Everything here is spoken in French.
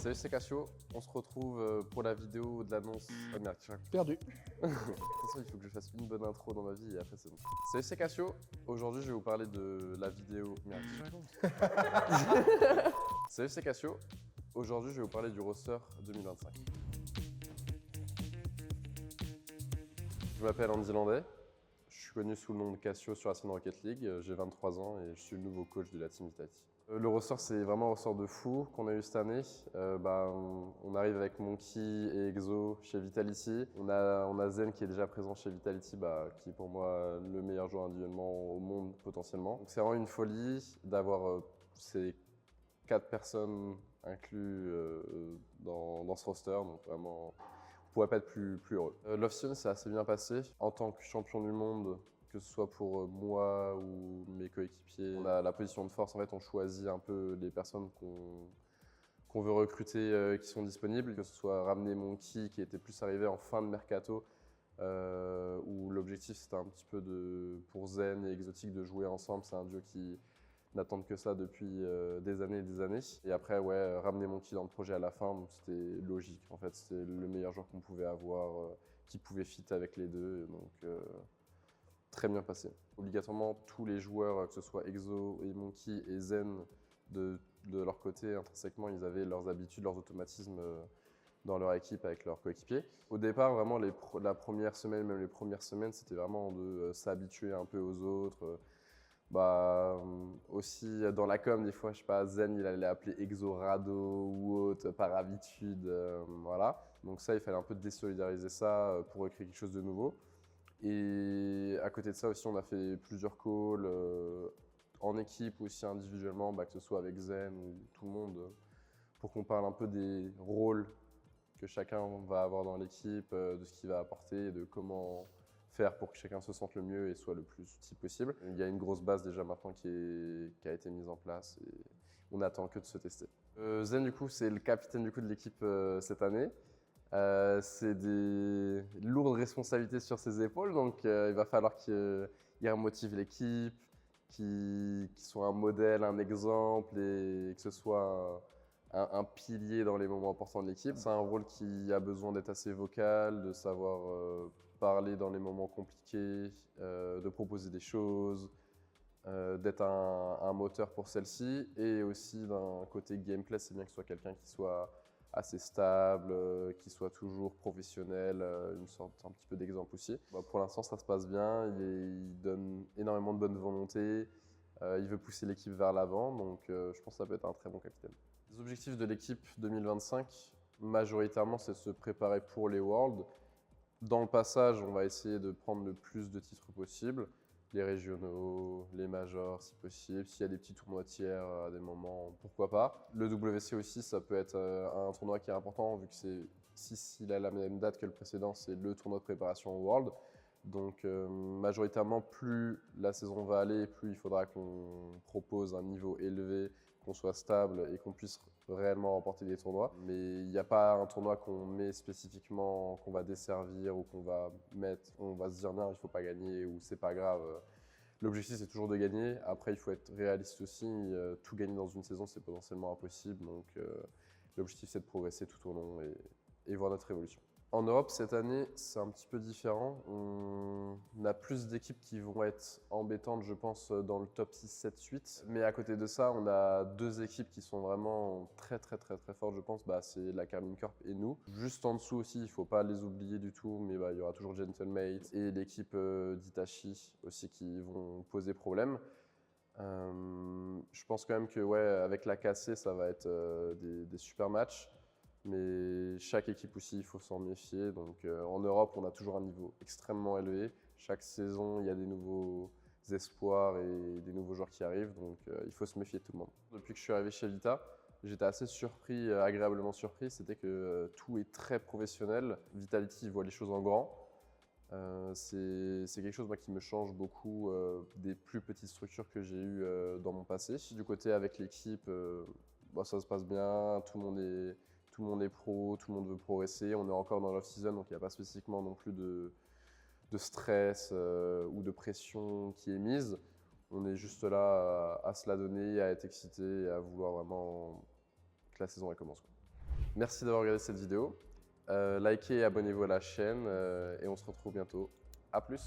Salut, c'est Cassio. On se retrouve pour la vidéo de l'annonce. Oh merde, Perdu. de toute façon, il faut que je fasse une bonne intro dans ma vie et après c'est bon. Salut, c'est Cassio. Aujourd'hui, je vais vous parler de la vidéo. Merde, qu'est-ce que je raconte? Salut, c'est Cassio. Aujourd'hui, je vais vous parler du roster 2025. Je m'appelle Andy Landais. Je suis connu sous le nom de Cassio sur la scène Rocket League. J'ai 23 ans et je suis le nouveau coach de la Team Vitality. Le ressort, c'est vraiment un ressort de fou qu'on a eu cette année. On arrive avec Monkey et Exo chez Vitality. On a Zen qui est déjà présent chez Vitality, qui est pour moi le meilleur joueur individuellement au monde potentiellement. Donc c'est vraiment une folie d'avoir ces 4 personnes inclus dans ce roster. Donc vraiment, on pourrait pas être plus heureux. L'off-season s'est assez bien passé. En tant que champion du monde, que ce soit pour moi ou mes coéquipiers, on a la position de force. En fait, on choisit un peu les personnes qu'on veut recruter qui sont disponibles. Que ce soit ramener Monkey qui était plus arrivé en fin de mercato, où l'objectif c'était un petit peu pour Zen et Exotic de jouer ensemble. C'est un duo qui n'attendent que ça depuis des années et des années. Et après, ouais, ramener Monkey dans le projet à la fin, c'était logique. En fait, c'était le meilleur joueur qu'on pouvait avoir, qui pouvait fit avec les deux. Donc, très bien passé. Obligatoirement, tous les joueurs, que ce soit Exo et Monkey et Zen, de leur côté, intrinsèquement, ils avaient leurs habitudes, leurs automatismes dans leur équipe avec leurs coéquipiers. Au départ, vraiment, la première semaine, même les premières semaines, c'était vraiment de s'habituer un peu aux autres. Aussi dans la com, des fois, je sais pas, Zen, il allait appeler Exo Rado ou autre par habitude, voilà. Donc ça, il fallait un peu désolidariser ça pour recréer quelque chose de nouveau. Et à côté de ça aussi, on a fait plusieurs calls en équipe ou aussi individuellement, que ce soit avec Zen ou tout le monde, pour qu'on parle un peu des rôles que chacun va avoir dans l'équipe, de ce qu'il va apporter et de comment faire pour que chacun se sente le mieux et soit le plus utile possible. Il y a une grosse base déjà maintenant qui a été mise en place et on n'attend que de se tester. Zen, du coup, c'est le capitaine de l'équipe cette année. C'est des lourdes responsabilités sur ses épaules, donc il va falloir qu'il remotive l'équipe, qu'il soit un modèle, un exemple et que ce soit un pilier dans les moments importants de l'équipe. C'est un rôle qui a besoin d'être assez vocal, de savoir parler dans les moments compliqués, de proposer des choses, d'être un moteur pour celle-ci. Et aussi d'un côté gameplay, c'est bien que ce soit quelqu'un qui soit assez stable, qui soit toujours professionnel, une sorte un petit peu d'exemple aussi. Pour l'instant, ça se passe bien, il donne énormément de bonne volonté, il veut pousser l'équipe vers l'avant, donc je pense que ça peut être un très bon capitaine. Les objectifs de l'équipe 2025, majoritairement, c'est de se préparer pour les Worlds. Dans le passage, on va essayer de prendre le plus de titres possible. Les régionaux, les majors si possible. S'il y a des petits tournois tiers à des moments, pourquoi pas. Le WC aussi, ça peut être un tournoi qui est important vu que s'il a la même date que le précédent, c'est le tournoi de préparation au World. Donc majoritairement, plus la saison va aller, plus il faudra qu'on propose un niveau élevé, qu'on soit stable et qu'on puisse réellement remporter des tournois. Mais il n'y a pas un tournoi qu'on met spécifiquement, qu'on va desservir ou qu'on va mettre, on va se dire non, il ne faut pas gagner ou c'est pas grave. L'objectif, c'est toujours de gagner. Après, il faut être réaliste aussi. Tout gagner dans une saison, c'est potentiellement impossible. Donc l'objectif, c'est de progresser tout au long et voir notre évolution. En Europe, cette année, c'est un petit peu différent. On a plus d'équipes qui vont être embêtantes, je pense, dans le top 6, 7, 8. Mais à côté de ça, on a 2 équipes qui sont vraiment très fortes, je pense. C'est la Carmine Corp et nous. Juste en dessous aussi, il ne faut pas les oublier du tout, mais il y aura toujours Gentlemate et l'équipe d'Itachi aussi qui vont poser problème. Je pense quand même que avec la KC, ça va être des super matchs. Mais chaque équipe aussi, il faut s'en méfier. Donc en Europe, on a toujours un niveau extrêmement élevé. Chaque saison, il y a des nouveaux espoirs et des nouveaux joueurs qui arrivent. Donc il faut se méfier de tout le monde. Depuis que je suis arrivé chez Vita, j'étais assez surpris, agréablement surpris. C'était que tout est très professionnel. Vitality voit les choses en grand. C'est quelque chose qui me change beaucoup des plus petites structures que j'ai eues dans mon passé. Du côté avec l'équipe, ça se passe bien, tout le monde est pro, tout le monde veut progresser. On est encore dans l'off-season, donc il n'y a pas spécifiquement non plus de stress ou de pression qui est mise. On est juste là à se la donner, à être excité et à vouloir vraiment que la saison elle commence. Merci d'avoir regardé cette vidéo. Likez et abonnez-vous à la chaîne et on se retrouve bientôt. À plus!